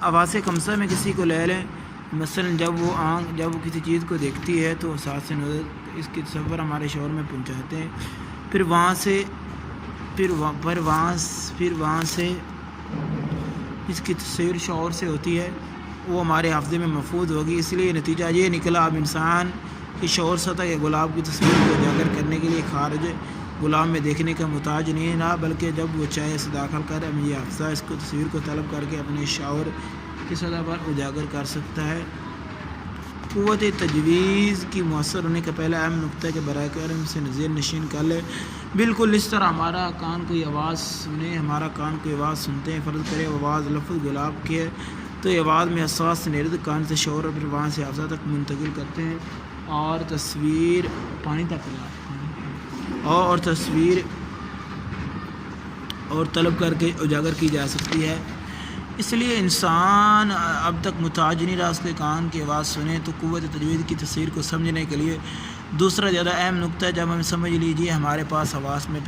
آواز خمسہ میں کسی کو لے لیں، مثلا جب وہ کسی چیز کو دیکھتی ہے تو ساتھ سے نظر اس کی تصور ہمارے شعور میں پہنچاتے ہیں، پھر وہاں سے اس کی تصویر شعور سے ہوتی ہے، وہ ہمارے حافظے میں محفوظ ہوگی۔ اس لیے نتیجہ یہ نکلا، اب انسان کی شعور سطح کے گلاب کی تصویر کو اجاگر کرنے کے لیے خارج گلاب میں دیکھنے کا محتاج نہیں رہا، بلکہ جب وہ چاہے اسے داخل کر یہ حافظہ اس کو تصویر کو طلب کر کے اپنے شعور کی سطح پر اجاگر کر سکتا ہے۔ قوت تجویز کی مؤثر ہونے کا پہلا اہم نقطہ ہے کہ براہ کرم سے نظر نشین کر لے۔ بالکل اس طرح ہمارا کان کوئی آواز سنتے ہیں، فرض کرے آواز لفظ گلاب کی ہے تو یہ آواز میں حساس سے نرد کان سے شعور اور پھر وہاں سے حافظہ تک منتقل کرتے ہیں اور تصویر اور طلب کر کے اجاگر کی جا سکتی ہے۔ اس لیے انسان اب تک محتاج نہیں رہا اس کے کان کی آواز سنے۔ تو قوت تجوید کی تصویر کو سمجھنے کے لیے دوسرا زیادہ اہم نقطہ ہے، جب ہم سمجھ لیجئے ہمارے پاس آواز میں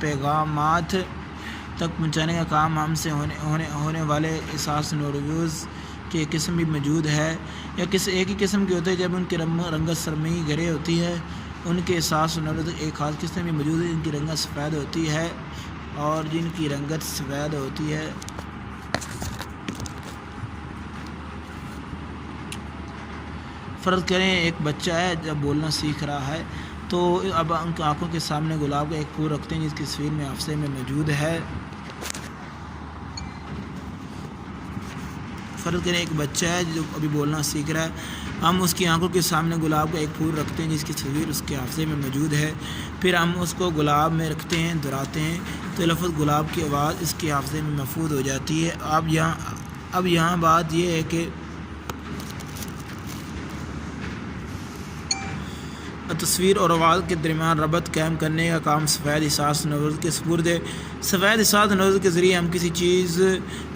پیغامات تک پہنچانے کا کام ہم سے ہونے والے احساس نوروز کی قسم بھی موجود ہے، یا ایک ہی قسم کی ہوتے ہیں۔ جب ان کی رنگت سرمئی گرے ہوتی ہے، ان کے احساس نوروز ایک خاص قسم بھی موجود ہے جن کی رنگت سفید ہوتی ہے فرض کریں ایک بچہ ہے جب بولنا سیکھ رہا ہے تو اب ان کی آنکھوں کے سامنے گلاب کا ایک پھول رکھتے ہیں جس کی تصویر میں حافظے میں موجود ہے۔ فرض کریں ایک بچہ ہے جو ابھی بولنا سیکھ رہا ہے، ہم اس کی آنکھوں کے سامنے گلاب کا ایک پھول رکھتے ہیں جس کی تصویر اس کے حافظے میں موجود ہے، پھر ہم اس کو گلاب میں رکھتے ہیں، دہراتے ہیں تو لفظ گلاب کی آواز اس کے حافظے میں محفوظ ہو جاتی ہے۔ اب یہاں بات یہ ہے کہ تصویر اور آواز کے درمیان ربط قائم کرنے کا کام سفید احساس نوروز کے سپرد ہے۔ سفید احساس نوروز کے ذریعے ہم کسی چیز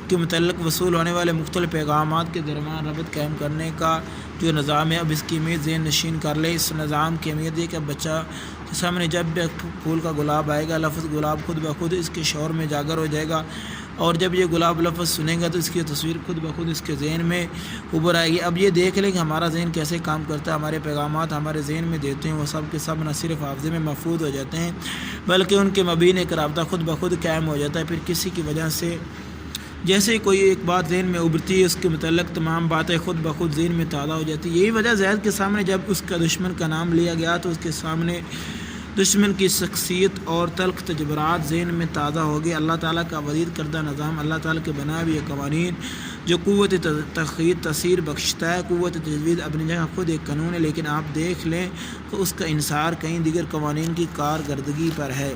کے متعلق وصول ہونے والے مختلف پیغامات کے درمیان ربط قائم کرنے کا جو نظام ہے، اب اس کی اہمیت ذہن نشین کر لے۔ اس نظام کی اہمیت یہ کہ بچہ کے سامنے جب بھی پھول کا گلاب آئے گا، لفظ گلاب خود بخود اس کے شعور میں اجاگر ہو جائے گا، اور جب یہ گلاب لفظ سنے گا تو اس کی تصویر خود بخود اس کے ذہن میں ابھر آئے گی۔ اب یہ دیکھ لیں کہ ہمارا ذہن کیسے کام کرتا ہے، ہمارے پیغامات ہمارے ذہن میں دیتے ہیں وہ سب کے سب نہ صرف حافظے میں محفوظ ہو جاتے ہیں بلکہ ان کے مابین ایک رابطہ خود بخود قائم ہو جاتا ہے۔ پھر کسی کی وجہ سے جیسے ہی کوئی ایک بات ذہن میں ابھرتی ہے، اس کے متعلق تمام باتیں خود بخود ذہن میں تازہ ہو جاتی ہے۔ یہی وجہ زید کے سامنے جب اس کا دشمن کا نام لیا گیا تو اس کے سامنے دشمن کی شخصیت اور تلخ تجربات ذہن میں تازہ ہو گئے۔ اللہ تعالیٰ کا وزید کردہ نظام، اللہ تعالیٰ کے بنائے ہوئے قوانین جو قوت تخیل تاثیر بخشتا ہے۔ قوت تجوید اپنی جگہ خود ایک قانون ہے، لیکن آپ دیکھ لیں تو اس کا انحصار کئی دیگر قوانین کی کارکردگی پر ہے۔